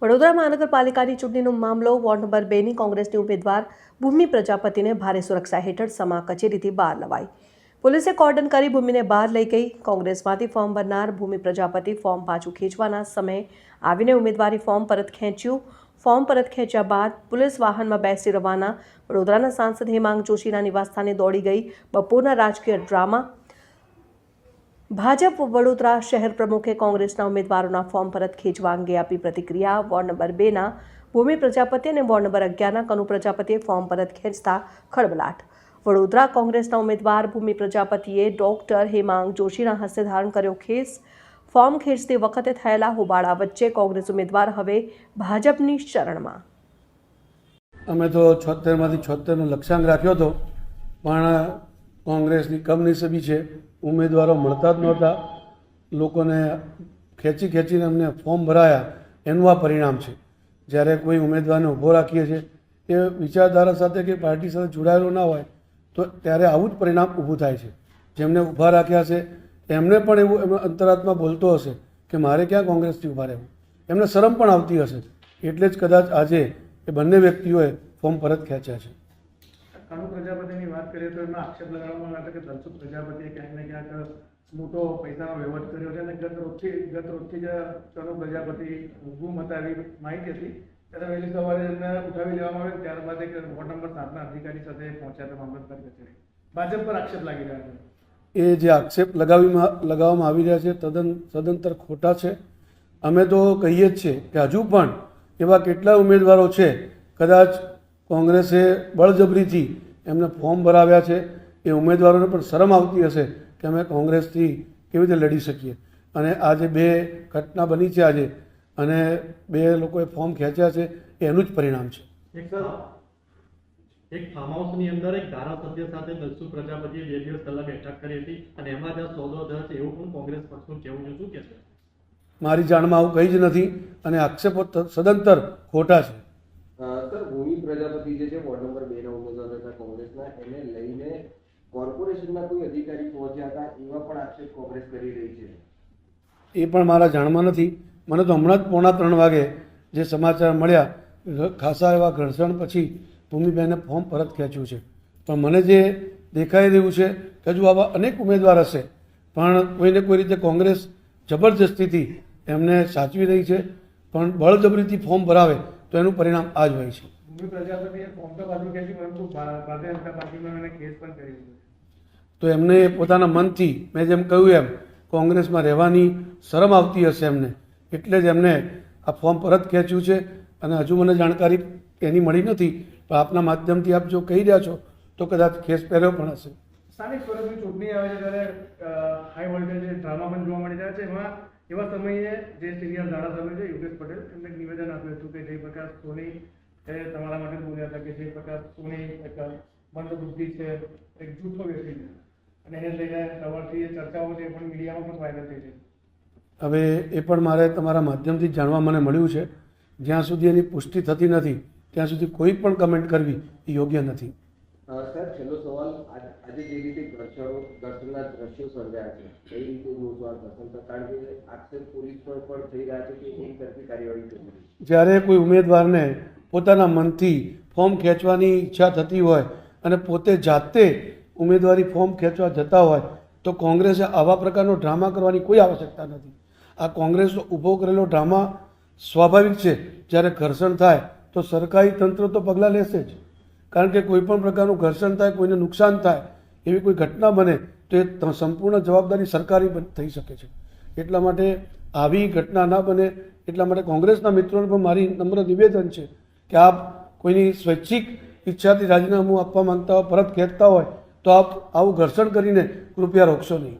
વડોદરા મહાનગરપાલિકાની ચૂંટણીનો મામલો વોર્ડ નંબર 2ની કોંગ્રેસની ઉમેદવાર ભૂમિ પ્રજાપતિને ભારે સુરક્ષા હેઠળ સમા કચેરીથી બહાર લવાઈ. પોલીસે કોર્ડન કરી ભૂમિને બહાર લઈ ગઈ. કોંગ્રેસમાંથી ફોર્મ ભરનાર ભૂમિ પ્રજાપતિ ફોર્મ પાછું ખેંચવાના સમયે આવીને ઉમેદવારી ફોર્મ પરત ખેંચ્યું. ફોર્મ પરત ખેંચ્યા બાદ પોલીસ વાહનમાં બેસી રવાના વડોદરાના સાંસદ હેમાંગ જોશીના નિવાસસ્થાને દોડી ગઈ. બપોરના રાજકીય ડ્રામા. ભાજપ વડોદરા શહેર પ્રમુખે કોંગ્રેસના ઉમેદવારોના ફોર્મ પરત ખેંચવા અંગે આપી પ્રતિક્રિયા. વોર્ડ નંબર 2ના ભૂમિ પ્રજાપતિ અને વોર્ડ નંબર 11ના કનુ પ્રજાપતિએ ફોર્મ પરત ખેંચતા ખળબલાટ. વડોદરા કોંગ્રેસના ઉમેદવાર ભૂમિ પ્રજાપતિએ ડોક્ટર હેમાંગ જોશીના હસ્તે ધારણ કર્યો ખેસ. ફોર્મ ખેંચતી વખતે થયેલા હોબાળા વચ્ચે કોંગ્રેસ ઉમેદવાર હવે ભાજપની શરણમાં. અમે તો 76માંથી 76નો લક્ષ્યાંક રાખ્યો હતો, પણ કોંગ્રેસની કમનસીબી છે, ઉમેદવારો મળતા જ નહોતા. લોકોને ખેંચીને અમને ફોર્મ ભરાયા, એનું આ પરિણામ છે. જ્યારે કોઈ ઉમેદવારને ઊભો રાખીએ છીએ એ વિચારધારા સાથે કે પાર્ટી સાથે જોડાયેલો ના હોય તો ત્યારે આવું જ પરિણામ ઊભું થાય છે. જેમને ઊભા રાખ્યા છે એમને પણ એવું એમનો અંતરાત્મા બોલતો હશે કે મારે ક્યાં કોંગ્રેસથી ઊભા રહેવું, એમને શરમ પણ આવતી હશે. એટલે જ કદાચ આજે એ બંને વ્યક્તિઓએ ફોર્મ પરત ખેંચ્યા છે. કનુ પ્રજાપતિની વાત કરીએ તો એમાં આક્ષેપ લગાડવામાં આવે છે કે ધનસુખ પ્રજાપતિએ ક્યાંક ને ક્યાંક મોટો પૈસાનો વહીવટ કર્યો છે અને ગત રોજથી જ કનુ પ્રજાપતિ ગુમ હતા એવી માહિતી હતી. ત્યારે વહેલી સવારે એમને ઉઠાવી લેવામાં આવે, ત્યારબાદ એક વોર્ડ નંબર 7ના અધિકારી સાથે પહોંચ્યા હતા મામલતદાર કચેરી. ભાજપ પર આક્ષેપ લાગી રહ્યા છે. એ જે આક્ષેપ લગાવવામાં આવી રહ્યા છે સદંતર ખોટા છે. અમે તો કહીએ જ છીએ કે હજુ પણ એવા કેટલા ઉમેદવારો છે, કદાચ કોંગ્રેસે બળજબરીથી એમને ફોર્મ ભરાવ્યા છે. એ ઉમેદવારોને પણ શરમ આવતી હશે કે અમે કોંગ્રેસથી કેવી રીતે લડી શકીએ. અને આ જે બે ઘટના બની છે આજે અને બે લોકોએ ફોર્મ ખેંચ્યા છે એનું જ પરિણામ છે. એક ફાર્મ હાઉસની અંદર એક ધારાસભ્ય સાથે ધનસુખ પ્રજાપતિએ 2 દિવસ પહેલા બેઠક કરી હતી અને એમાં જ્યાં સોદો થયો છે એવું પણ કોંગ્રેસ પક્ષનું કહેવું છે. શું કહેશે? મારી જાણમાં આવું કંઈ જ નથી અને આક્ષેપો સદંતર ખોટા છે. સર, ભૂમિ પ્રજાપતિ જે છે વોર્ડ નંબર 2ના ઉમેદવાર હતા કોંગ્રેસના, એને લઈને કોર્પોરેશનના કોઈ અધિકારી પહોંચ્યા હતા એવા પણ આક્ષેપ કોંગ્રેસ કરી રહી છે. એ પણ મારા જાણમાં નથી. મને તો હમણાં જ 2:45 વાગે જે સમાચાર મળ્યા, ખાસા એવા ઘર્ષણ પછી ભૂમિબેને ફોર્મ પરત ખેંચ્યું છે. પણ મને જે દેખાઈ રહ્યું છે કે હજુ આવા અનેક ઉમેદવાર હશે, પણ કોઈને કોઈ રીતે કોંગ્રેસ જબરજસ્તીથી એમને સાચવી રહી છે. પણ બળજબરીથી ફોર્મ ભરાવે તો એનું પરિણામ આ જ હોય છે. ભૂમિ પ્રજાપતિએ ફોર્મ તો પાછું ખેંચ્યું, પરંતુ ભારતીય જનતા પાર્ટીમાં એને કેસ પણ કર્યો છે. તો એમને પોતાના મનથી, મેં જેમ કહ્યું એમ, કોંગ્રેસમાં રહેવાની શરમ આવતી હશે એમને, એટલે જ એમને આ ફોર્મ પરત ખેંચ્યું છે. અને હજુ મને જાણકારી એની મળી નથી, પણ આપના માધ્યમથી આપ જો કહી રહ્યા છો તો કદાચ કેસ પહેર્યો પણ હશે. સ્થાનિક સ્વરાજની ચૂંટણી આવે છે ત્યારે હાઈ વોલ્ટેજ ડ્રામા પણ જોવા મળી રહ્યા છે. એમાં એવા સમયે જે સિનિયર ધારાસભ્ય છે યોગેશ પટેલ, એમને એક નિવેદન આપ્યું હતું કે જયપ્રકાશ સોની એ તમારા માટે બોલ્યા હતા કે જયપ્રકાશ સોની એક મંદબુદ્ધિ છે, એક જૂઠો વ્યક્તિ છે, અને એને લઈને સવારથી એ ચર્ચાઓ છે એ પણ મીડિયામાં પણ વાયરલ થઈ છે. હવે એ પણ મારે તમારા માધ્યમથી જાણવા મને મળ્યું છે. જ્યાં સુધી એની પુષ્ટિ થતી નથી ત્યાં સુધી કોઈ પણ કમેન્ટ કરવી એ યોગ્ય નથી. સર, છેલ્લો સવાલ, આજે જે રીતે ઘર્ષણના દ્રશ્યો સર્જાયા છે, કઈ રીતે જોશો ઘર્ષણ? કારણ કે આક્ષેપ પોલીસ પર પણ થઈ રહ્યા છે કે એક તરફી કાર્યવાહી કરી. જ્યારે કોઈ ઉમેદવારને પોતાના મનથી ફોર્મ ખેંચવાની ઈચ્છા થતી હોય અને પોતે જાતે ઉમેદવારી ફોર્મ ખેંચવા જતા હોય તો કોંગ્રેસે આવા પ્રકારનો ડ્રામા કરવાની કોઈ આવશ્યકતા નથી. આ કોંગ્રેસનો ઊભો કરેલો ડ્રામા સ્વાભાવિક છે. જ્યારે ઘર્ષણ થાય તો સરકારી તંત્ર તો પગલાં લેશે જ, કારણ કે કોઈ પણ પ્રકારનું ઘર્ષણ થાય, કોઈને નુકસાન થાય, એવી કોઈ ઘટના બને તો એ સંપૂર્ણ જવાબદારી સરકારી થઈ શકે છે. એટલા માટે આવી ઘટના ના બને એટલા માટે કોંગ્રેસના મિત્રોને પણ મારી નમ્ર નિવેદન છે કે આપ કોઈની સ્વૈચ્છિક ઈચ્છાથી રાજીનામું આપવા માંગતા હોય, પરત ખેંચતા હોય તો આપ આવું ઘર્ષણ કરીને કૃપયા રોકશો નહીં.